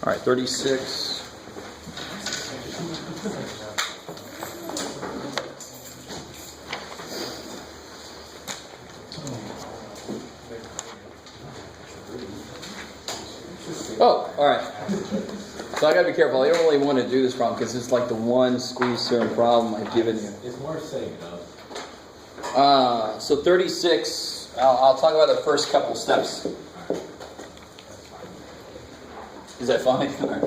All right, 36. Oh, all right. So I got to be careful. I don't really want to do this problem because it's like the one squeeze theorem problem I've given you. It's more safe, though. So 36, I'll talk about the first couple steps. Is that fine? All right.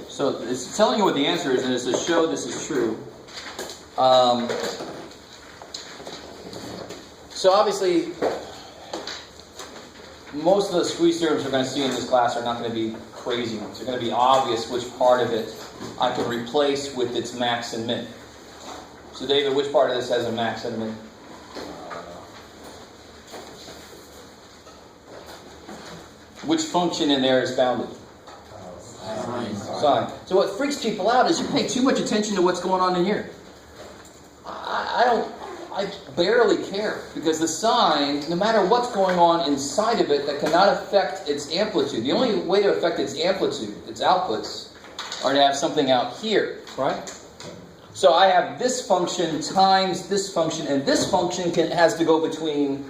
So it's telling you what the answer is, and it's to show this is true. So obviously, most of the squeeze theorems we're going to see in this class are not going to be crazy ones. They're going to be obvious which part of it I can replace with its max and min. So David, which part of this has a max and a min? Which function in there is bounded? Sine. So what freaks people out is you pay too much attention to what's going on in here. I barely care, because the sine, no matter what's going on inside of it, that cannot affect its amplitude. The only way to affect its amplitude, its outputs, are to have something out here, right? So I have this function times this function, and this function has to go between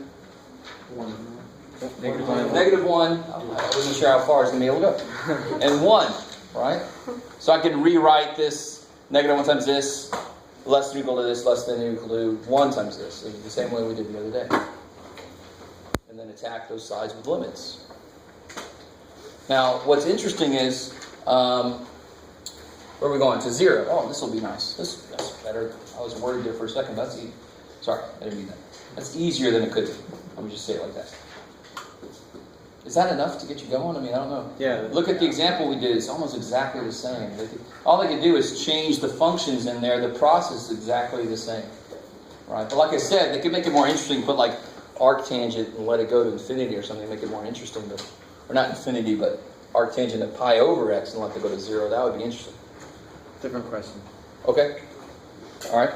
negative 1, I wasn't sure how far I was going to be able to go, and 1, right? So I can rewrite this negative 1 times this, less than or equal to this, less than or equal to 1 times this, the same way we did the other day. And then attack those sides with limits. Now, what's interesting is, where are we going? To 0. Oh, this will be nice. That's better. I was worried there for a second. That's easy. Sorry, I didn't mean that. That's easier than it could be. Let me just say it like that. Is that enough to get you going? I mean, I don't know. Yeah. Look at the example we did. It's almost exactly the same. All they can do is change the functions in there. The process is exactly the same. Right? But like I said, they could make it more interesting. Put like arctangent and let it go to infinity or something. Make it more interesting. But, or not infinity, but arctangent of pi over x and let it go to 0. That would be interesting. Different question. Okay. All right.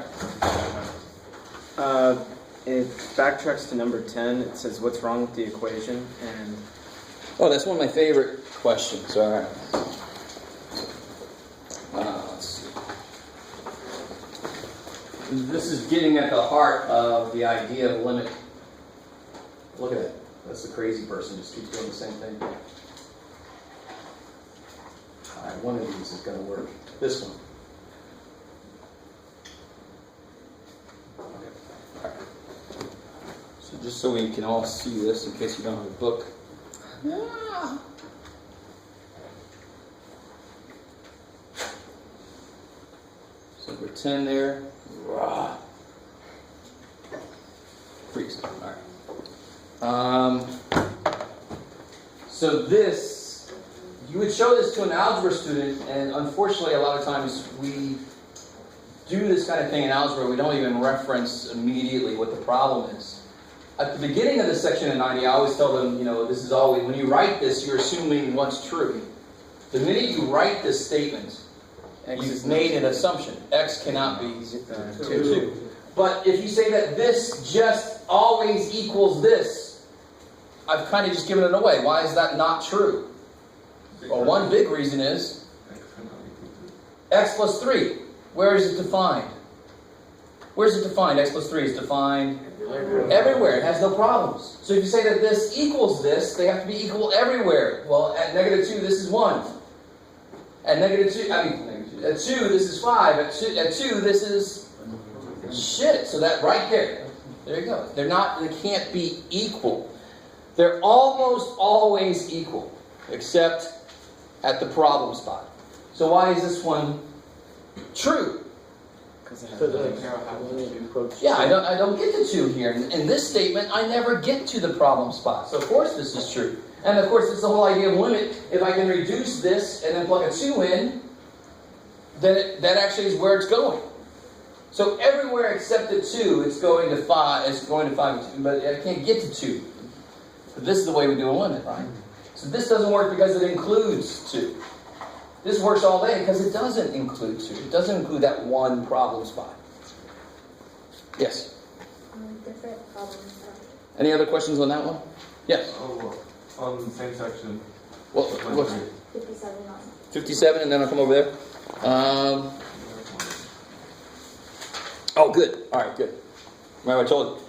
It backtracks to number 10. It says, what's wrong with the equation? And Oh, that's one of my favorite questions. All right. Let's see. This is getting at the heart of the idea of limit. Look at that. That's the crazy person. Just keeps doing the same thing. All right, one of these is going to work. This one. Okay. All right. So just so we can all see this, in case you don't have a book. Yeah. So number 10 there. Rah. Freeze. All right. So this, you would show this to an algebra student, and unfortunately a lot of times we do this kind of thing in algebra. We don't even reference immediately what the problem is. At the beginning of this section in 90, I always tell them, this is always, when you write this, you're assuming what's true. The minute you write this statement, you've made an assumption. X cannot be 2. But if you say that this just always equals this, I've kind of just given it away. Why is that not true? Well, one big reason is x plus 3. Where is it defined? Where is it defined? X plus 3 is defined everywhere. It has no problems. So if you say that this equals this, they have to be equal everywhere. Well, at negative 2, this is 1. At negative 2, at 2, this is 5. At 2, this is shit. So that right there you go. They can't be equal. They're almost always equal, except at the problem spot. So why is this one true? Yeah, I don't get to 2 here. In this statement, I never get to the problem spot. So of course this is true. And of course it's the whole idea of limit. If I can reduce this and then plug a 2 in, then that actually is where it's going. So everywhere except the 2, it's going to 5. It's going to 5 and 2, but I can't get to 2. But this is the way we do a limit, right? So this doesn't work because it includes 2. This works all day because it doesn't include 2. It doesn't include that one problem spot. Yes. Different problems. Any other questions on that one? Yes. On the same section. What's 57 on. 57, and then I'll come over there. Oh, good. All right, good. Remember, I told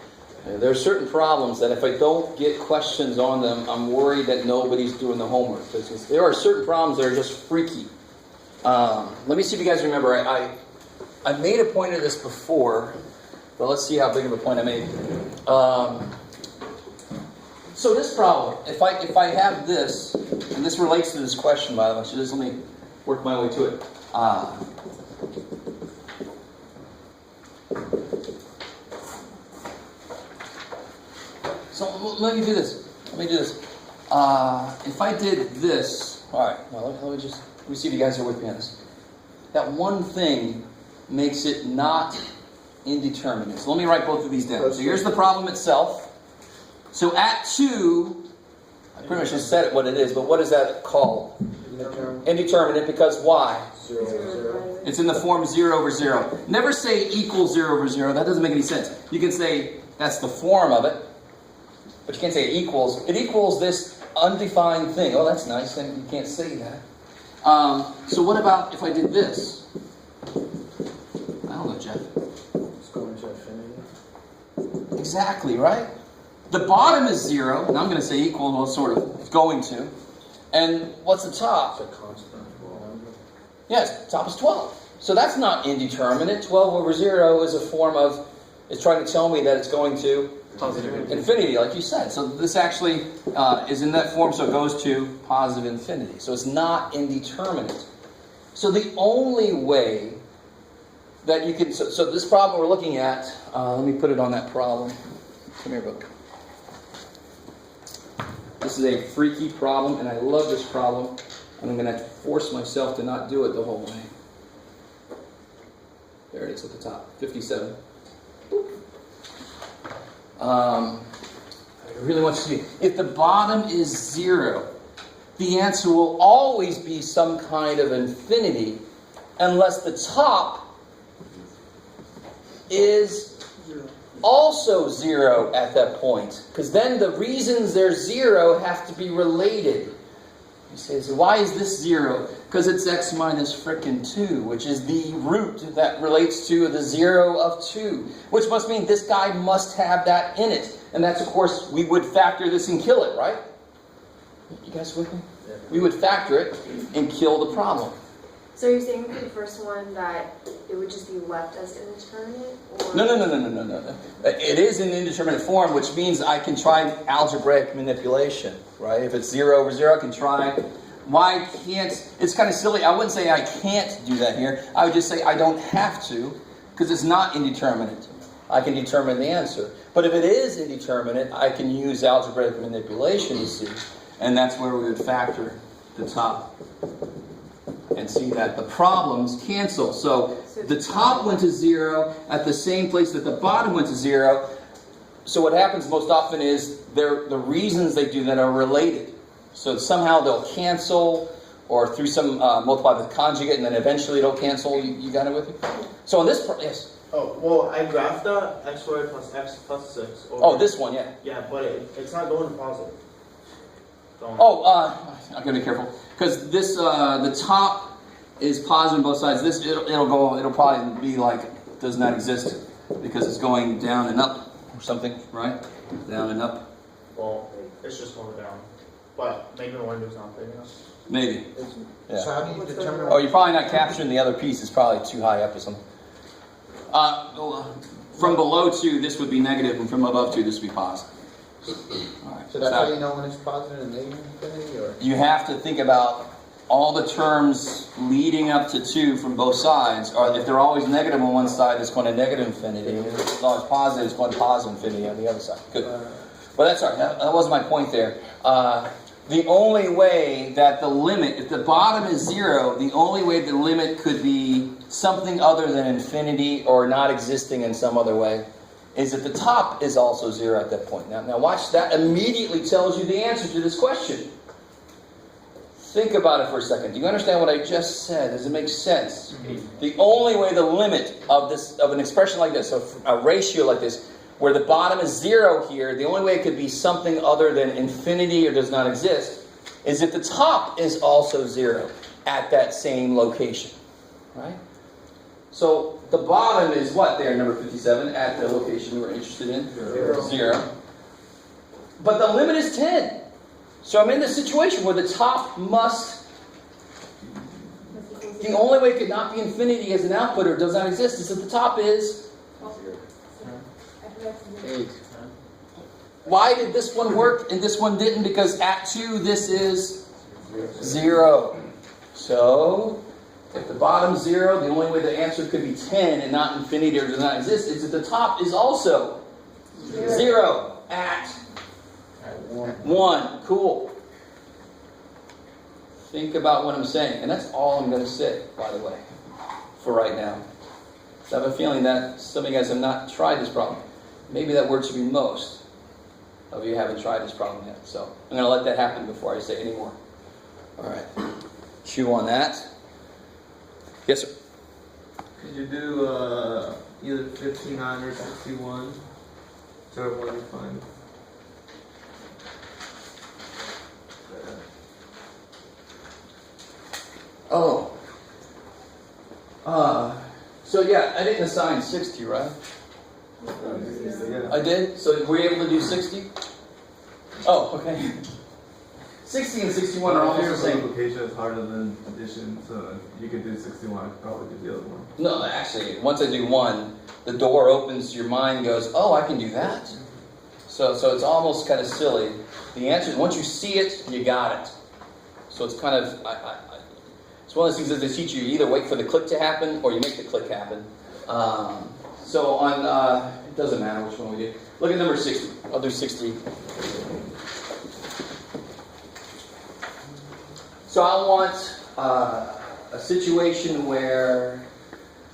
you, there are certain problems that if I don't get questions on them, I'm worried that nobody's doing the homework. Because there are certain problems that are just freaky. Let me see if you guys remember. I made a point of this before, but let's see how big of a point I made. So this problem, if I have this, and this relates to this question, by the way, so just let me work my way to it. So let me do this. If I did this, all right. Well, let me see if you guys are with me on this. That one thing makes it not indeterminate. So let me write both of these down. So here's the problem itself. So at 2, I pretty much just said it what it is, but what is that called? Indeterminate, because why? 0, 0. It's in the form 0 over 0. Never say equals 0 over 0. That doesn't make any sense. You can say that's the form of it, but you can't say it equals. It equals this undefined thing. Oh, that's nice. Then you can't say that. So what about if I did this? I don't know, Jeff. It's going to infinity. Exactly, right? The bottom is 0, and I'm going to say equal, well, sort of. It's going to. And what's the top? It's a constant. Yes, top is 12. So that's not indeterminate. 12 over 0 is a form of, it's trying to tell me that it's going to Positive infinity, like you said. So this actually is in that form, so it goes to positive infinity. So it's not indeterminate. So the only way that you can, so this problem we're looking at, let me put it on that problem. Come here, book. This is a freaky problem, and I love this problem. And I'm going to force myself to not do it the whole way. There it is at the top, 57. I really want you to see. If the bottom is 0, the answer will always be some kind of infinity, unless the top is also 0 at that point. Because then the reasons they're 0 have to be related. You say, so why is this 0? Because it's x minus frickin' 2, which is the root that relates to the 0 of 2. Which must mean this guy must have that in it. And that's, of course, we would factor this and kill it, right? You guys with me? Yeah. We would factor it and kill the problem. So you're saying for the first one that it would just be left as indeterminate? Or? No. It is in indeterminate form, which means I can try algebraic manipulation, right? If it's 0 over 0, I can try. Why can't... It's kind of silly. I wouldn't say I can't do that here. I would just say I don't have to, because it's not indeterminate. I can determine the answer. But if it is indeterminate, I can use algebraic manipulation, you see. And that's where we would factor the top. And see that the problems cancel. So the top went to 0 at the same place that the bottom went to 0. So what happens most often is the reasons they do that are related. So somehow they'll cancel, or through some multiply with conjugate, and then eventually it'll cancel. You got it with me? So in this, yes. Oh, well, I graphed that x squared plus x plus 6. Over, Oh, this one, yeah. Yeah, but it's not going to positive. I'm gonna be careful because this the top is positive on both sides. This it'll probably be like does not exist because it's going down and up or something, right? Down and up. Well, it's just going down. But maybe the window's not big enough. Maybe. Yeah. So how do you determine? Oh, you're probably not capturing the other piece. It's probably too high up or something. From below 2, this would be negative, and from above 2, this would be positive. All right. So that's how you know when it's positive and negative infinity, or? You have to think about all the terms leading up to 2 from both sides. Or if they're always negative on one side, it's going to negative infinity. And if it's always positive, it's going to positive infinity on the other side. Good. Well, that's all right. That wasn't my point there. The only way that the limit, if the bottom is 0, the only way the limit could be something other than infinity or not existing in some other way is if the top is also 0 at that point. Now watch, that immediately tells you the answer to this question. Think about it for a second. Do you understand what I just said? Does it make sense? The only way the limit of an expression like this, of a ratio like this, where the bottom is 0 here, the only way it could be something other than infinity or does not exist, is if the top is also 0 at that same location. Right? So the bottom is what there, number 57, at the location we were interested in? 0. But the limit is 10. So I'm in this situation where the top must... The only way it could not be infinity as an output or does not exist is if the top is... 8. Why did this one work and this one didn't? Because at 2, this is 0. So, if the bottom's 0, the only way the answer could be 10 and not infinity or does not exist is if the top is also 0 at 1. Cool. Think about what I'm saying. And that's all I'm going to say, by the way, for right now. So I have a feeling that some of you guys have not tried this problem. Maybe that word should be most of you haven't tried this problem yet. So I'm going to let that happen before I say any more. All right. Chew on that. Yes, sir. Could you do either 59 or 61? Whichever one you find. Oh. So yeah, I didn't assign 60, right? Yeah. I did? So were you able to do 60? Oh, okay. 60 and 61 are almost the same. Multiplication is harder than addition, so you could do 61, I could probably do the other one. No, actually, once I do 1, the door opens, your mind goes, oh, I can do that? So it's almost kind of silly. The answer is, once you see it, you got it. So it's kind of, it's one of those things that they teach you either wait for the click to happen or you make the click happen. So on, it doesn't matter which one we do. Look at number 60. I'll do 60. So I want a situation where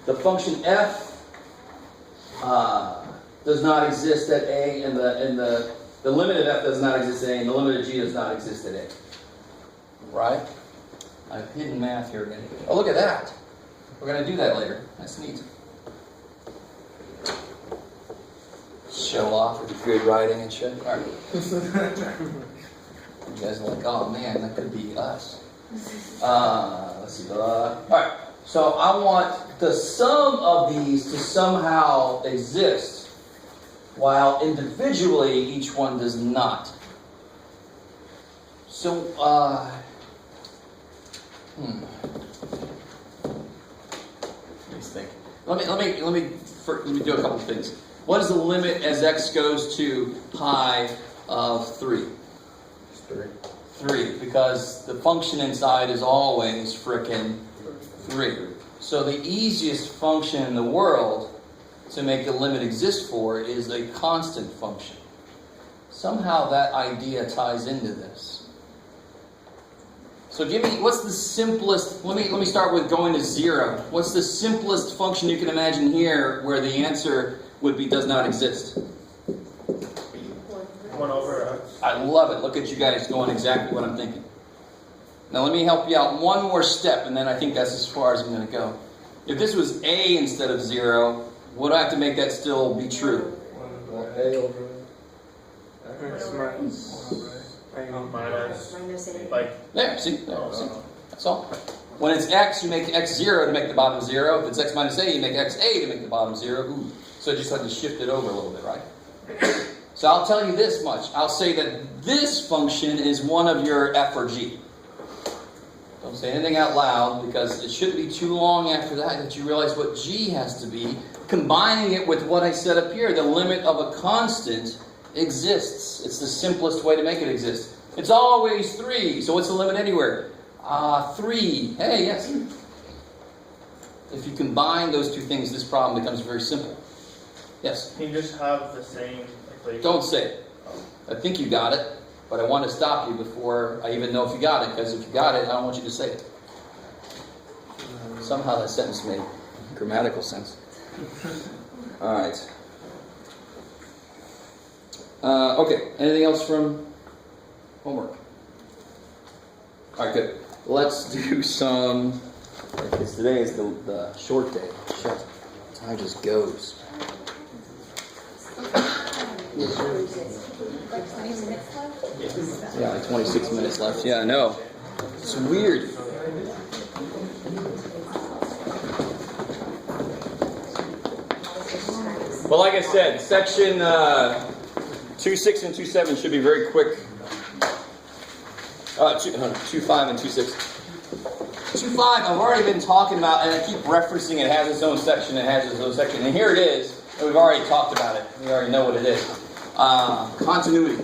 the function f does not exist at a, and the limit of f does not exist at a, and the limit of g does not exist at a. Right? I've hidden math here again. Oh, look at that. We're going to do that later. That's neat. Show off with the good writing and shit. All right. You guys are like, oh man, that could be us. Let's see. All right. So I want the sum of these to somehow exist, while individually each one does not. So, Let me do a couple of things. What is the limit as x goes to pi of 3? 3, because the function inside is always frickin' 3. So the easiest function in the world to make the limit exist for is a constant function. Somehow that idea ties into this. So give me, what's the simplest, let me start with going to 0. What's the simplest function you can imagine here where the answer would be does not exist? 1 over x. I love it. Look at you guys going exactly what I'm thinking. Now let me help you out one more step, and then I think that's as far as I'm going to go. If this was a instead of 0, would I have to make that still be true? A over Minus Minus a. like There, see? That's all. When it's x, you make x 0 to make the bottom 0. If it's x minus a, you make x a to make the bottom 0. Ooh. So I just have to shift it over a little bit, right? So I'll tell you this much. I'll say that this function is one of your f or g. Don't say anything out loud, because it shouldn't be too long after that you realize what g has to be. Combining it with what I said up here, the limit of a constant exists. It's the simplest way to make it exist. It's always 3. So what's the limit anywhere? 3. Hey, yes. If you combine those two things, this problem becomes very simple. Yes? can you just have the same equation? Don't say it. I think you got it, but I want to stop you before I even know if you got it, because if you got it, I don't want you to say it. Somehow that sentence made grammatical sense. All right. Okay, anything else from homework? All right, good. let's do some, because today is the short day. Shit, time just goes. Yeah, like 26 minutes left. Yeah, I know. It's weird. Well, like I said, section 2.6 and 2.7 should be very quick. 2.5 and 2.6. 2.5, I've already been talking about, and I keep referencing it has its own section, it has its own section. And here it is, and we've already talked about it. We already know what it is. Continuity.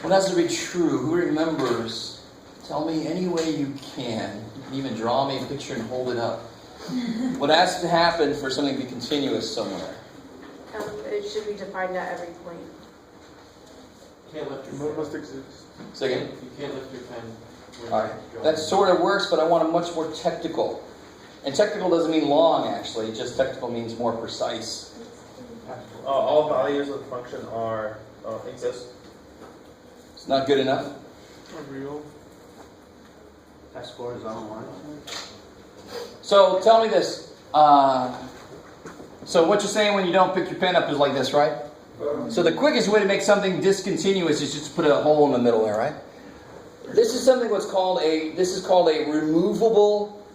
Well, that's to be true. Who remembers? Tell me any way you can. You can even draw me a picture and hold it up. What has to happen for something to be continuous somewhere? It should be defined at every point. You can't lift your What pen. must exist? Say again? You can't lift your pen. when All right. you're That drawing. sort of works, but I want it much more technical. And technical doesn't mean long, actually. Just technical means more precise. All values of the function are exist. It's not good enough. Real. That score is online. So tell me this. So what you're saying when you don't pick your pen up is like this, right? So the quickest way to make something discontinuous is just to put a hole in the middle there, right? This is something what's called a removable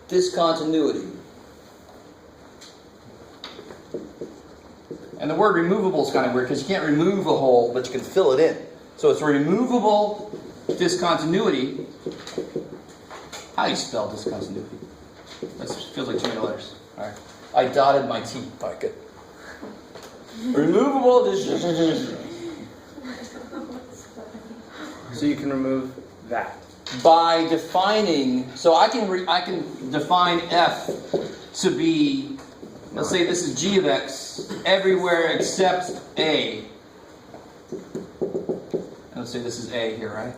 discontinuity. And the word removable is kind of weird because you can't remove a hole, but you can fill it in. So it's a removable discontinuity. How do you spell discontinuity? That feels like too many letters. All right. I dotted my T. All right, good. Removable discontinuity. So you can remove that. By defining, so I can define f to be, let's say this is g of x everywhere except a. And let's say this is a here, right?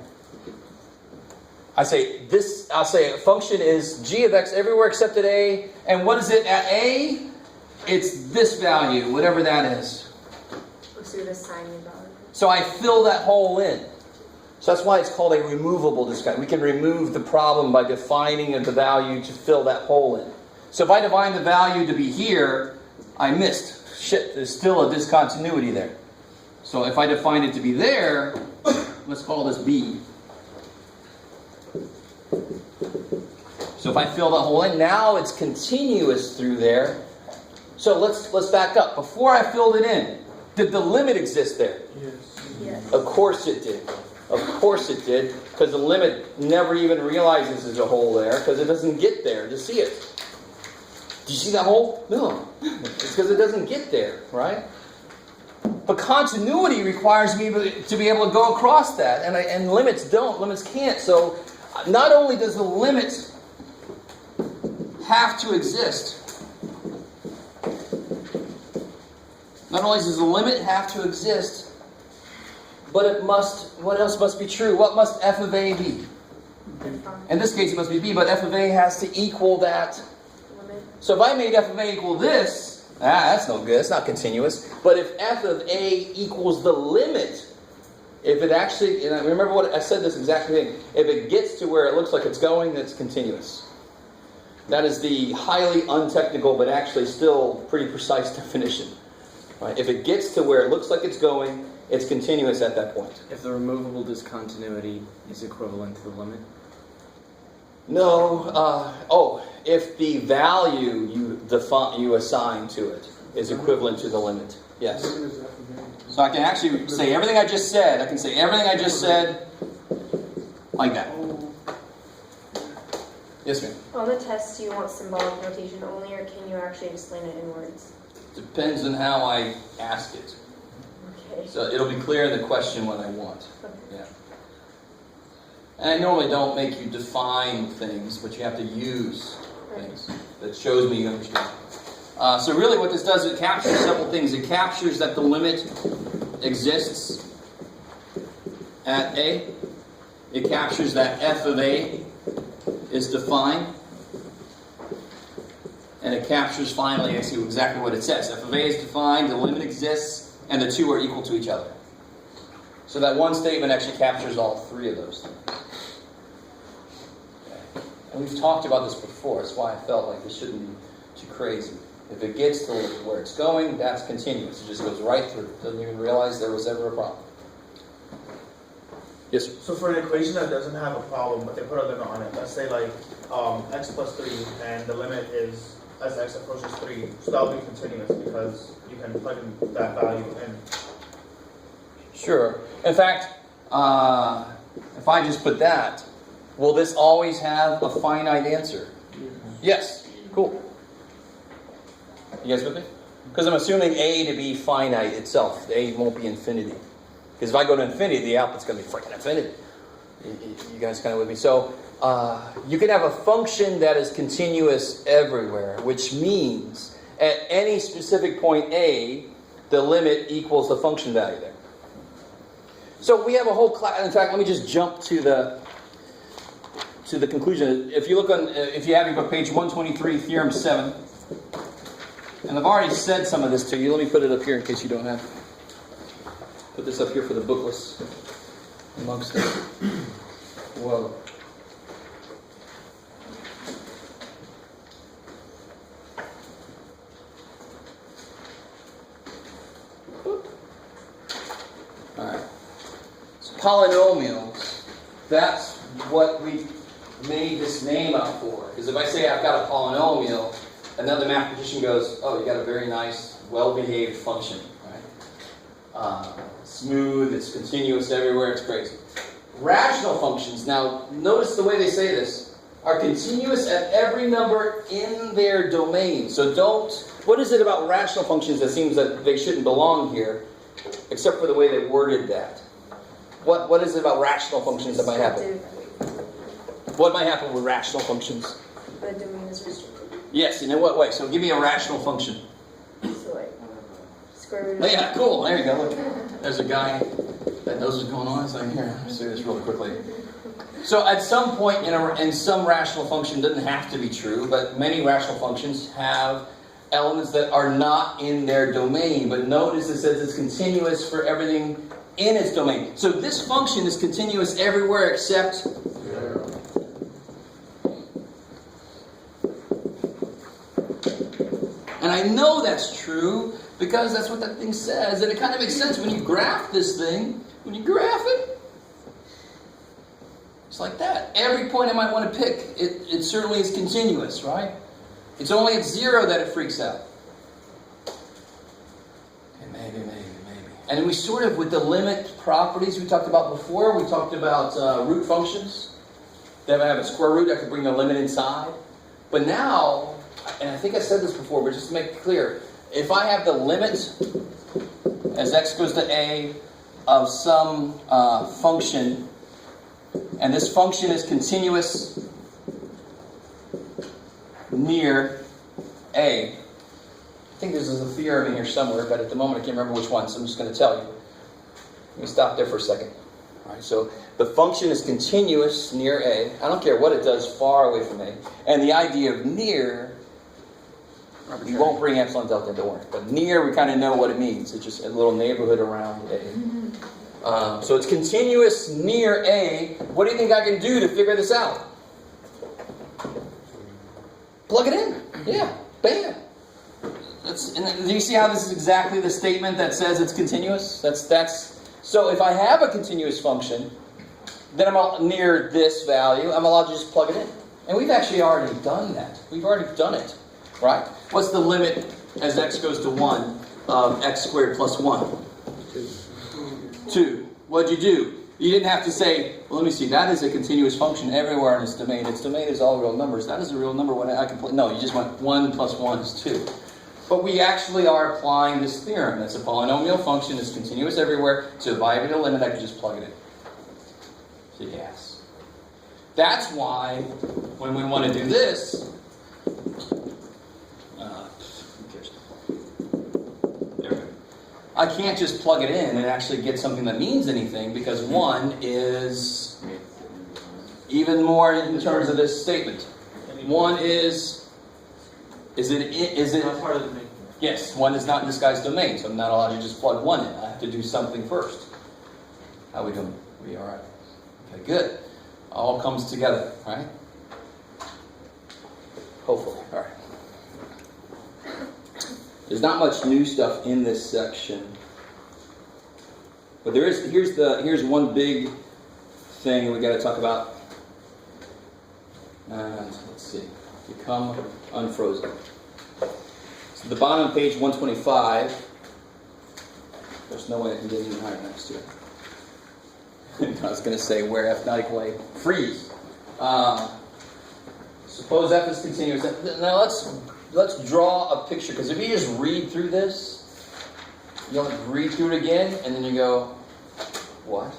I'll say a function is g of x everywhere except at a, and what is it at a? It's this value, whatever that is. So you're assigning value. So I fill that hole in. So that's why it's called a removable discount. We can remove the problem by defining the value to fill that hole in. So if I define the value to be here, I missed. Shit, there's still a discontinuity there. So if I define it to be there, let's call this B. So if I fill that hole in, now it's continuous through there. So let's back up. Before I filled it in, did the limit exist there? Yes. Yes. Of course it did. Of course it did, because the limit never even realizes there's a hole there, because it doesn't get there to see it. Do you see that hole? No. It's because it doesn't get there, right? But continuity requires me to be able to go across that, and limits don't. Limits can't. So not only does the limit have to exist, not only does the limit have to exist, but it must, what else must be true? What must f of a be? In this case it must be b, but f of a has to equal that. Limit. So if I made f of a equal this, that's no good, it's not continuous. But if f of a equals the limit, if it actually, and I remember what I said this exact thing, if it gets to where it looks like it's going, that's continuous. That is the highly untechnical, but actually still pretty precise definition. Right? If it gets to where it looks like it's going, it's continuous at that point. If the removable discontinuity is equivalent to the limit. No. If the value you assign to it is equivalent to the limit. Yes. So I can actually say everything I just said. I can say everything I just said like that. Yes, ma'am. On the test, do you want symbolic notation only, or can you actually explain it in words? Depends on how I ask it. Okay. So it'll be clear in the question what I want. Okay. Yeah. And I normally don't make you define things, but you have to use things that shows me you understand. So really what this does, it captures several things. It captures that the limit exists. at A. It captures that f of A is defined. And it captures finally, I see exactly what it says. F of A is defined, the limit exists, and the two are equal to each other. So that one statement actually captures all three of those things. Okay. And we've talked about this before. That's why I felt like this shouldn't be too crazy. If it gets to where it's going, that's continuous. It just goes right through. Doesn't even realize there was ever a problem. Yes, sir. So for an equation that doesn't have a problem, but they put a limit on it, let's say like x plus 3, and the limit is as x approaches 3, so that'll be continuous because you can plug in that value in. Sure. In fact, if I just put that, will this always have a finite answer? Yes. Cool. You guys with me? Because I'm assuming A to be finite itself. The A won't be infinity. Because if I go to infinity, the output's going to be freaking infinity. You guys kind of with me? So you can have a function that is continuous everywhere, which means at any specific point A, the limit equals the function value there. So we have a whole class. In fact, let me just jump to the conclusion. If you look on, if you have your book, page 123, Theorem 7. And I've already said some of this to you. Let me put it up here in case you don't have it. Put this up here for the bookless amongst us. Whoa. Alright. So polynomials, that's what we made this name up for. Because if I say I've got a polynomial, another mathematician goes, oh, you got a very nice, well-behaved function, right? Smooth, it's continuous everywhere, it's crazy. Rational functions, now notice the way they say this, are continuous at every number in their domain. So what is it about rational functions that seems that they shouldn't belong here, except for the way they worded that? What is it about rational functions that might happen? What might happen with rational functions? The domain is restricted. Yes, in what way? So give me a rational function. So like square root Oh, of yeah, cool. There you go. Look, there's a guy that knows what's going on. So here, let me see this really quickly. So at some point in some rational function, doesn't have to be true, but many rational functions have elements that are not in their domain. But notice it says it's continuous for everything in its domain. So this function is continuous everywhere except 0. And I know that's true because that's what that thing says. And it kind of makes sense when you graph this thing. When you graph it, it's like that. Every point I might want to pick, it certainly is continuous, right? It's only at 0 that it freaks out. Okay, maybe. And then we sort of, with the limit properties we talked about before, we talked about root functions. They have a square root that could bring the limit inside. But now, and I think I said this before, but just to make it clear, if I have the limit as x goes to a of some function, and this function is continuous near a, I think there's a theorem in here somewhere, but at the moment I can't remember which one, so I'm just going to tell you. Let me stop there for a second. All right, so the function is continuous near a. I don't care what it does far away from a. And the idea of near, we won't bring epsilon delta into work, but near we kind of know what it means. It's just a little neighborhood around a. So it's continuous near a. What do you think I can do to figure this out? Plug it in. Yeah, bam. And do you see how this is exactly the statement that says it's continuous? So if I have a continuous function, then I'm near this value, I'm allowed to just plug it in. And we've actually already done that. We've already done it, right? What's the limit as x goes to 1 of x squared plus 1? 2. What'd you do? You didn't have to say, well, let me see, that is a continuous function everywhere in its domain. Its domain is all real numbers. That is a real number when I can play. No, you just went 1 plus 1 is 2. But we actually are applying this theorem. That's a polynomial function. It's continuous everywhere. So if I have a limit, I can just plug it in. So yes. That's why when we want to do this, who cares? There we go. I can't just plug it in and actually get something that means anything, because 1 is even more in terms of this statement. 1 is it Not part of the main. yes, 1 is not in this guy's domain, so I'm not allowed to just plug 1 in. I have to do something first. How we doing? We all right? Okay, good. All comes together, right? Hopefully, all right. There's not much new stuff in this section, but there is. Here's one big thing we got to talk about. And let's see, become unfrozen. So the bottom of page 125. There's no way I can get any higher next to it. I was going to say where F not equal A, freeze. Suppose F is continuous. Now let's draw a picture, because if you just read through this, you'll read through it again, and then you go, what?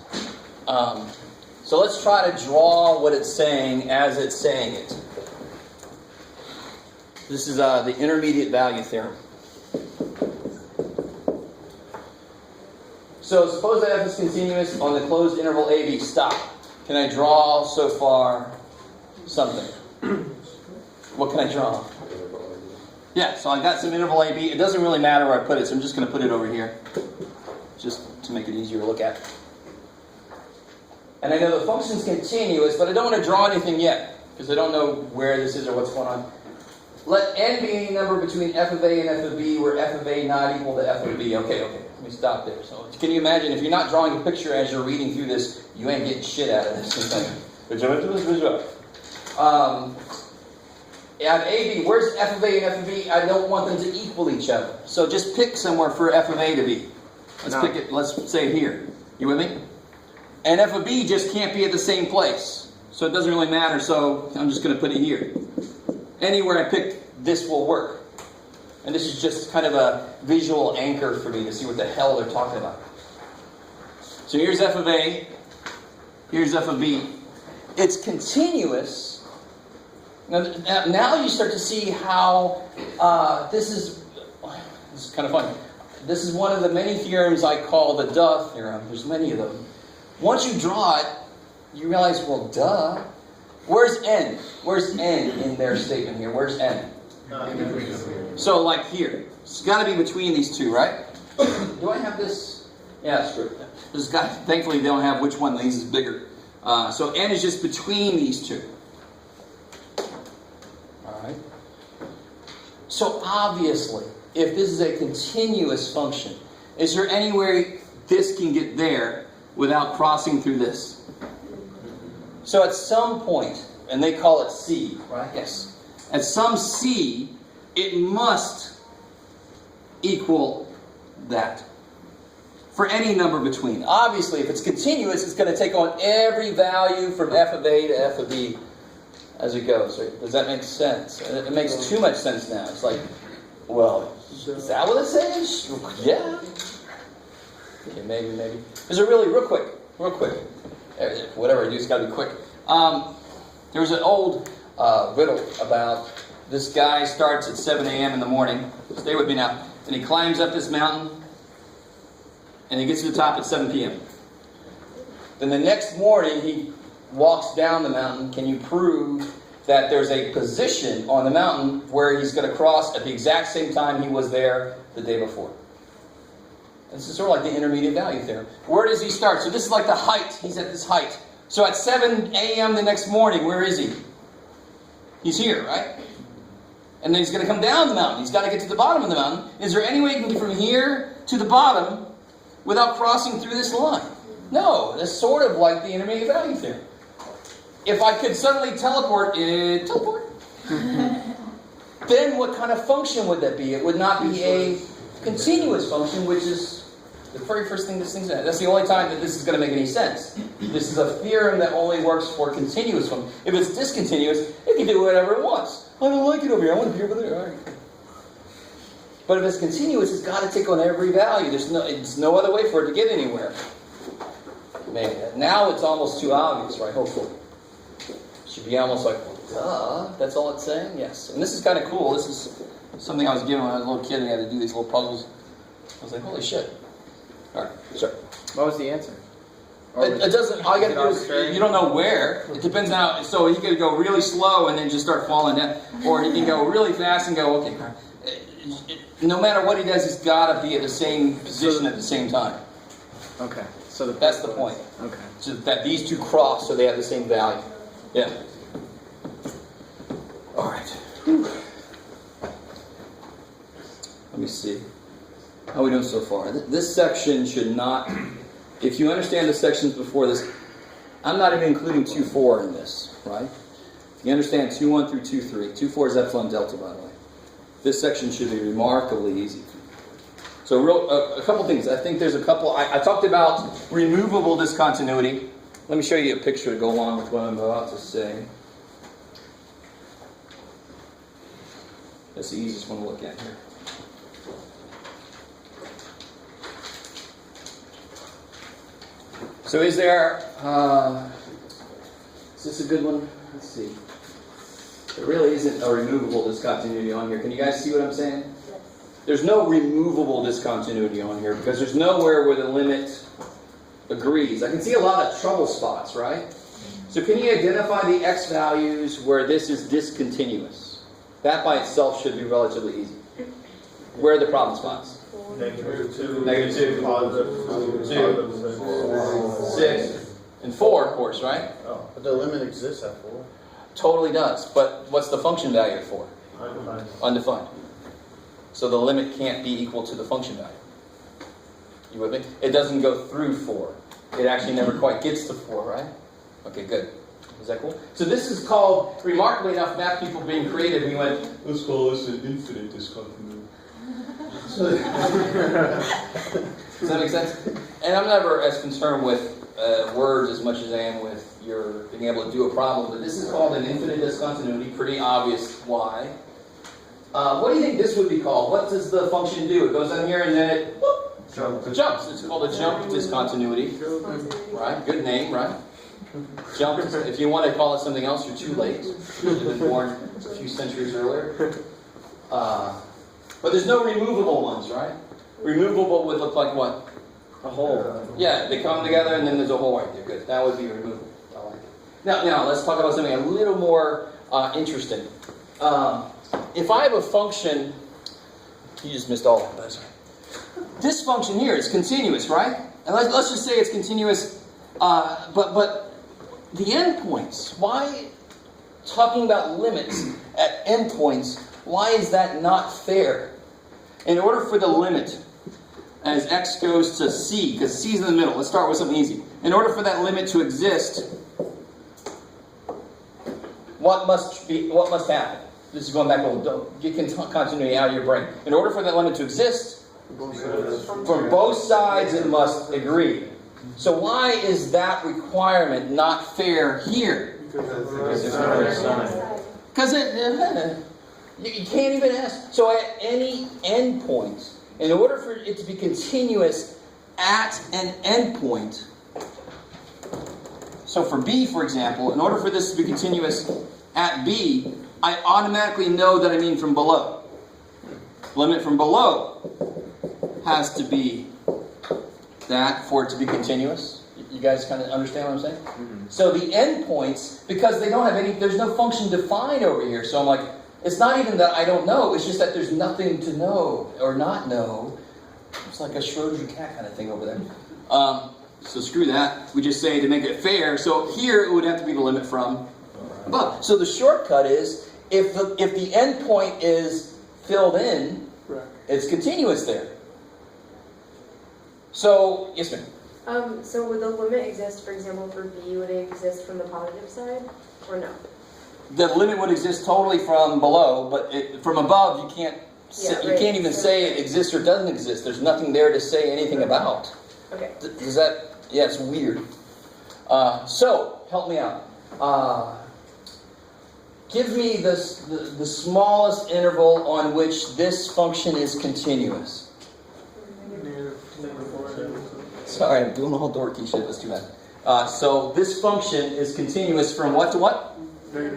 So let's try to draw what it's saying as it's saying it. This is the intermediate value theorem. So suppose that F is continuous on the closed interval AB. Stop. Can I draw so far something? What can I draw? Yeah, so I got some interval AB. It doesn't really matter where I put it, so I'm just going to put it over here, just to make it easier to look at. And I know the function's continuous, but I don't want to draw anything yet, because I don't know where this is or what's going on. Let n be any number between f of a and f of b, where f of a not equal to f of b. Okay. Let me stop there. So can you imagine, if you're not drawing a picture as you're reading through this, you ain't getting shit out of this. At AB, where's f of a and f of b? I don't want them to equal each other. So just pick somewhere for f of a to be. Pick it. Let's say here. You with me? And f of b just can't be at the same place. So it doesn't really matter. So I'm just going to put it here. Anywhere I pick, this will work. And this is just kind of a visual anchor for me to see what the hell they're talking about. So here's f of a. Here's f of b. It's continuous. Now you start to see how this is kind of funny. This is one of the many theorems I call the duh theorem. There's many of them. Once you draw it, you realize, well, duh. Where's n? Where's n in their statement here? Where's n? So like here. It's got to be between these two, right? Do I have this? Yeah, screw it. This guy, thankfully they don't have which one of these is bigger. So n is just between these two. Alright. So obviously, if this is a continuous function, is there any way this can get there without crossing through this? So at some point, and they call it C, right? Yes. At some C, it must equal that. For any number between. Obviously, if it's continuous, it's going to take on every value from f of a to f of b as it goes. Right? Does that make sense? It makes too much sense now. It's like, well, is that what it says? Yeah. Okay, maybe. Is it really, real quick. Whatever I do, it's got to be quick. There was an old riddle about this guy starts at 7 a.m. in the morning. Stay with me now. And he climbs up this mountain, and he gets to the top at 7 p.m. Then the next morning, he walks down the mountain. Can you prove that there's a position on the mountain where he's going to cross at the exact same time he was there the day before? This is sort of like the intermediate value theorem. Where does he start? So this is like the height. He's at this height. So at 7 a.m. the next morning, where is he? He's here, right? And then he's going to come down the mountain. He's got to get to the bottom of the mountain. Is there any way he can get from here to the bottom without crossing through this line? No. That's sort of like the intermediate value theorem. If I could suddenly teleport, then what kind of function would that be? It would not be a continuous function, which is the very first thing this thing says. That's the only time that this is going to make any sense. This is a theorem that only works for continuous functions. If it's discontinuous, it can do whatever it wants. I don't like it over here. I want to be over there. All right. But if it's continuous, it's got to take on every value. There's no other way for it to get anywhere. Maybe. Now it's almost too obvious, right? Hopefully. It should be almost like, well, duh. That's all it's saying? Yes. And this is kind of cool. This is something I was given when I was a little kid and I had to do these little puzzles. I was like, holy shit. All right, sorry. What was the answer? Or was It doesn't, all you gotta do is, arbitrary? you don't know where. It depends on how, so he could go really slow and then just start falling down. Or he can go really fast and go, okay. No matter what he does, he's gotta be at the same position at the same time. Okay. So That's the point. Okay. So that these two cross so they have the same value. Yeah. All right. Whew. Let me see. How are we doing so far? This section should not, if you understand the sections before this, I'm not even including 2-4 in this, right? If you understand 2-1 through 2-3, 2-4 is epsilon delta, by the way. This section should be remarkably easy. So a couple things. I think there's a couple, I talked about removable discontinuity. Let me show you a picture to go along with what I'm about to say. That's the easiest one to look at here. So is this a good one? Let's see. There really isn't a removable discontinuity on here. Can you guys see what I'm saying? Yes. There's no removable discontinuity on here because there's nowhere where the limit agrees. I can see a lot of trouble spots, right? So can you identify the x values where this is discontinuous? That by itself should be relatively easy. Where are the problem spots? -2, -2, +2, 6, and 4, of course, right? Oh, But the limit exists at 4. Totally does. But what's the function value at 4? undefined. Undefined. So the limit can't be equal to the function value. You with me? It doesn't go through 4. It actually never quite gets to 4, right? Okay, good. Is that cool? So this is called, remarkably enough, math people being creative, we went, let's call this an infinite discontinuity. Does that make sense? And I'm never as concerned with words as much as I am with your being able to do a problem, but this is called an infinite discontinuity. Pretty obvious why. What do you think this would be called? What does the function do? It goes in here and then it jumps. It's called a jump discontinuity. Right? Good name, right? Jump. If you want to call it something else, you're too late. You should have been born a few centuries earlier. But there's no removable ones, right? Removable would look like what? A hole. Yeah, they come together and then there's a hole right there. Good. That would be removable. I like it. Now let's talk about something a little more interesting. If I have a function, you just missed all of that. This function here is continuous, right? And let's just say it's continuous, but the endpoints. Why talking about limits at endpoints? Why is that not fair? In order for the limit as x goes to c, because c is in the middle. Let's start with something easy. In order for that limit to exist, what must happen? This is going back a little. Get continuity out of your brain. In order for that limit to exist, from both sides it must agree. So why is that requirement not fair here? Because there's no sign. Because you can't even ask. So at any endpoint, in order for it to be continuous at an endpoint, so for B, for example, in order for this to be continuous at B, I automatically know that I mean from below. Limit from below has to be that for it to be continuous. You guys kind of understand what I'm saying? Mm-hmm. So the endpoints, because they don't have any, there's no function defined over here. So I'm like, it's not even that I don't know, it's just that there's nothing to know or not know. It's like a Schrödinger cat kind of thing over there. So screw that. We just say to make it fair. So here it would have to be the limit from above. So the shortcut is, if the endpoint is filled in, it's continuous there. So, yes ma'am. So would the limit exist, for example, for B, would it exist from the positive side, or no? The limit would exist totally from below, but from above you can't you can't even say it exists or doesn't exist. There's nothing there to say anything about. Okay. Does that? Yeah, it's weird. So help me out. Give me the smallest interval on which this function is continuous. Sorry, I'm doing all dorky shit. That's too bad. So this function is continuous from what to what? -4.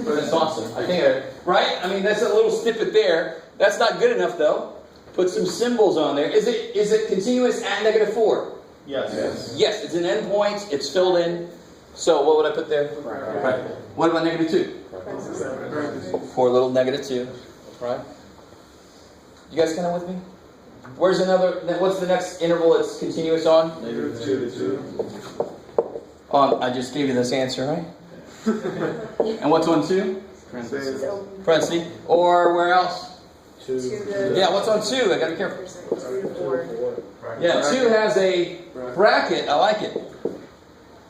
That's awesome. I think, right? I mean, that's a little snippet there. That's not good enough, though. Put some symbols on there. Is it continuous at -4? Yes. Yes, it's an endpoint. It's filled in. So what would I put there? Right. What about -2? For a little -2. Right. You guys kind of with me? Where's another? What's the next interval it's continuous on? -2. I just gave you this answer, right? And what's on 2? So Parenthesis. Or where else? to the Yeah, what's on 2? I gotta be careful. 2 to 4, Yeah, 2 has a bracket. I like it.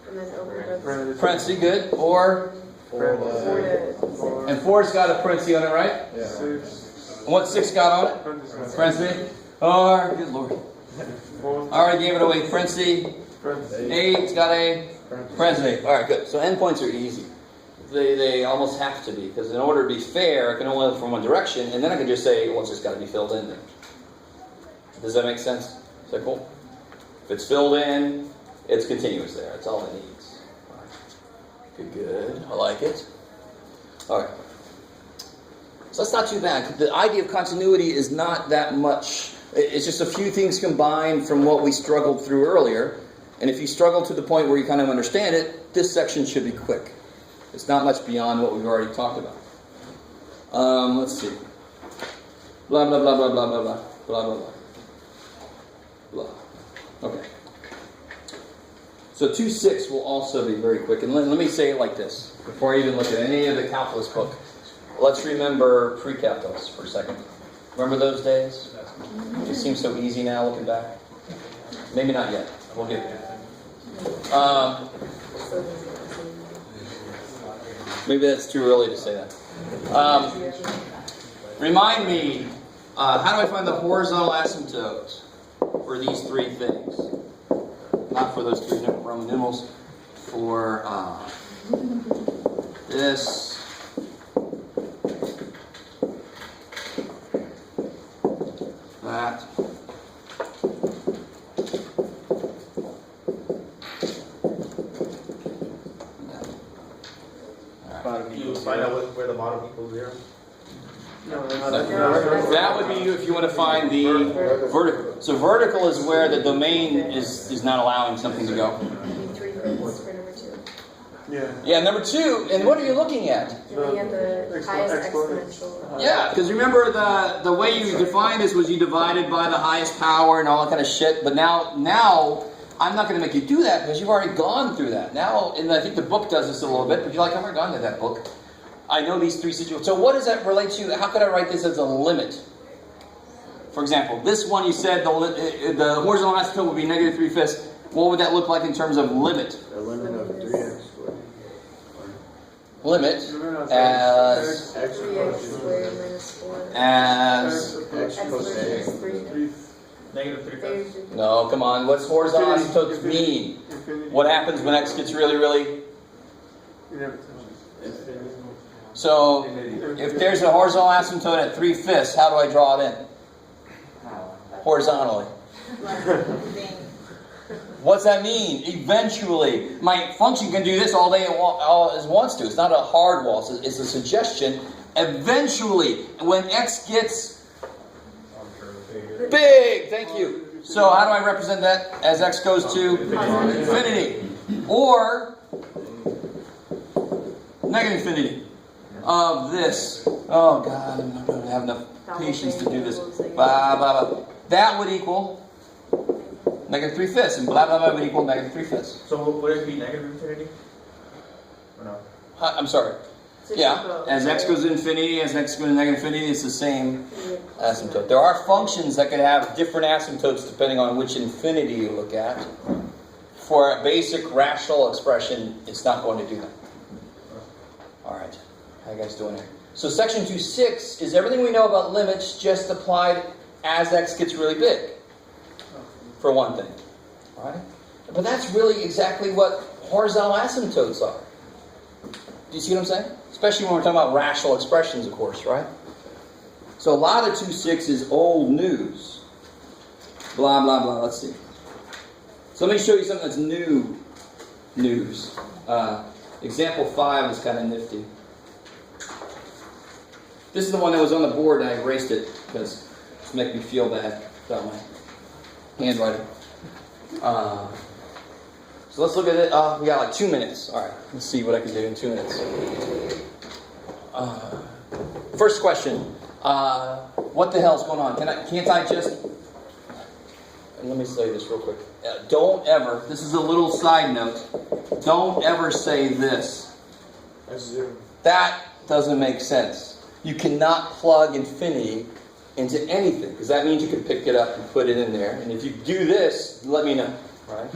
and then over the Parenthesis, good. Or 4 to and 4's got a parenthesis on it, right? Yeah. And what's 6 got on it? Parenthesis. Or good lord. I already gave it away. Parenthesis. 8's got a parenthesis. All right, good. So endpoints are easy. They almost have to be, because in order to be fair, I can only look from one direction, and then I can just say, well, it's just got to be filled in there. Does that make sense? Is that cool? If it's filled in, it's continuous there. That's all it needs. Good. I like it. All right. So that's not too bad. The idea of continuity is not that much. It's just a few things combined from what we struggled through earlier. And if you struggle to the point where you kind of understand it, this section should be quick. It's not much beyond what we've already talked about. Let's see. Blah, blah, blah, blah, blah, blah, blah, blah, blah, blah. Okay. So 2.6 will also be very quick. And let me say it like this, before I even look at any of the calculus book. Let's remember pre-calculus for a second. Remember those days? It seems so easy now looking back. Maybe not yet. We'll get there. Maybe that's too early to say that. Remind me, how do I find the horizontal asymptotes for these three things? Not for those three Roman numerals. For this, that, You find out where the bottom equals 0. that would be if you want to find the vertical. So vertical is where the domain is not allowing something to go. 3 things for number 2. Yeah, number 2. And what are you looking at? And then you have the highest exponential. Yeah, because remember the way you defined this was you divided by the highest power and all that kind of shit. But now I'm not going to make you do that because you've already gone through that. Now, and I think the book does this a little bit, but you're like, I've already gone to that book. I know these three situations. So what does that relate to? How could I write this as a limit? For example, this one you said the horizontal asymptote would be -3/5. What would that look like in terms of limit? A limit of 3x squared. Limit as 3x squared minus 4. as X X cosine. is 3. -3/5. no, come on. What's horizontal asymptotes mean? What happens when x gets really, really? So if there's a horizontal asymptote at 3/5, how do I draw it in? Horizontally. What's that mean? Eventually. My function can do this all day it wants to. It's not a hard wall. It's a suggestion. Eventually, when x gets big, thank you. So how do I represent that as x goes to infinity? Or negative infinity of this. Oh God, I'm not going to have enough patience to do this. Blah, blah, blah. That would equal -3/5, and blah, blah, blah would equal -3/5. So would it be negative infinity? Or no? I'm sorry. So Yeah, both, as x right? goes to infinity, as x goes to negative infinity, it's the same asymptote. There are functions that could have different asymptotes depending on which infinity you look at. For a basic rational expression, it's not going to do that. All right, how you guys doing here? So section 2.6 is everything we know about limits just applied as x gets really big, for one thing. All right? But that's really exactly what horizontal asymptotes are. Do you see what I'm saying? Especially when we're talking about rational expressions, of course, right? So a lot of 2.6 is old news. Blah, blah, blah. Let's see. So let me show you something that's new news. Example 5 is kind of nifty. This is the one that was on the board, and I erased it because it's making me feel bad about my handwriting. So let's look at it. We got like 2 minutes. All right, let's see what I can do in 2 minutes. First question. What the hell's going on? Can't I just... Let me say this real quick. Don't ever, this is a little side note, don't ever say this. That's 0. That doesn't make sense. You cannot plug infinity into anything, because that means you can pick it up and put it in there. And if you do this, let me know. Right?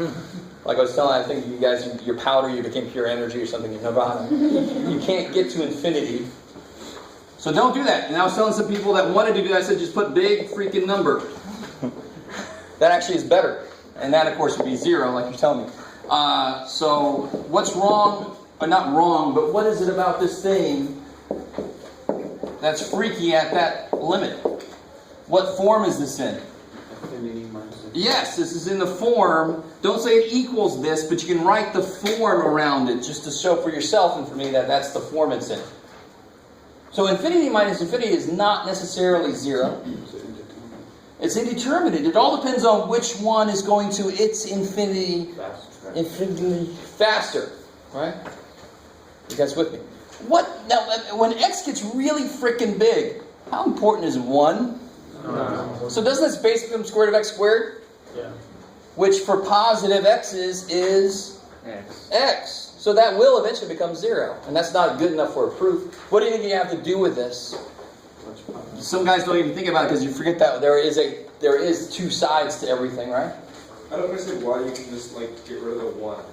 Like I was telling, I think you guys, your powder, you became pure energy or something in Nirvana. You can't get to infinity. So don't do that. And I was telling some people that wanted to do that, I said just put big freaking number. That actually is better. And that, of course, would be 0, like you're telling me. So what's wrong, or not wrong, but what is it about this thing that's freaky at that limit? What form is this in? Infinity minus 0. Yes, this is in the form. Don't say it equals this, but you can write the form around it just to show for yourself and for me that that's the form it's in. So infinity minus infinity is not necessarily 0. It's indeterminate. It all depends on which one is going to its infinity faster. Right? You guys with me? What now? When x gets really freaking big, how important is 1? So doesn't this basically become square root of x squared? Yeah. Which for positive x's is x. So that will eventually become 0. And that's not good enough for a proof. What do you think you have to do with this? Some guys don't even think about it because you forget that there is 2 sides to everything, right? I don't understand why you can just get rid of the 1.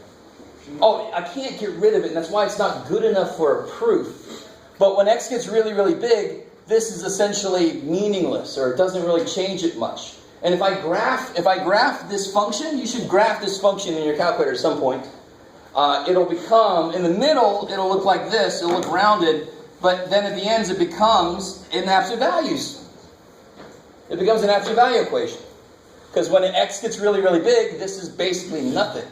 Oh, I can't get rid of it, and that's why it's not good enough for a proof. But when x gets really, really big, this is essentially meaningless, or it doesn't really change it much. And if I graph this function, you should graph this function in your calculator at some point. It'll become, in the middle, it'll look like this, it'll look rounded, but then at the ends it becomes in absolute values. It becomes an absolute value equation. Because when an x gets really, really big, this is basically nothing.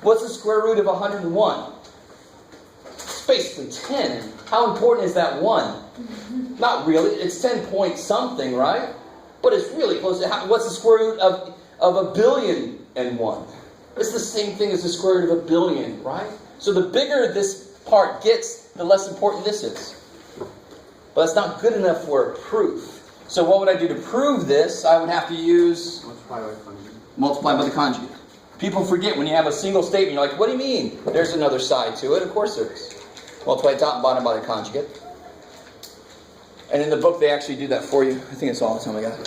What's the square root of 101? It's basically 10. How important is that 1? Not really. It's 10 point something, right? But it's really close. What's the square root of 1,000,000,001? It's the same thing as the square root of 1,000,000,000, right? So the bigger this part gets, the less important this is. But that's not good enough for a proof. So what would I do to prove this? I would have to use... multiply by the conjugate. People forget when you have a single statement, you're like, what do you mean? There's another side to it. Of course there is. Multiply top and bottom by the conjugate. And in the book they actually do that for you. I think it's all the time I got.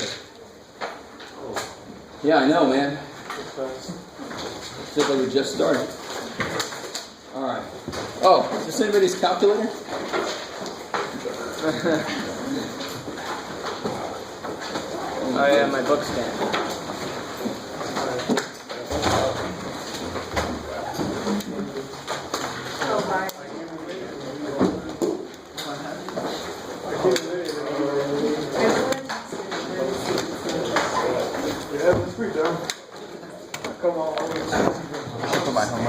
Yeah, I know, man. Feels like we just started. Alright. Oh, is this anybody's calculator? Oh yeah, my book stand.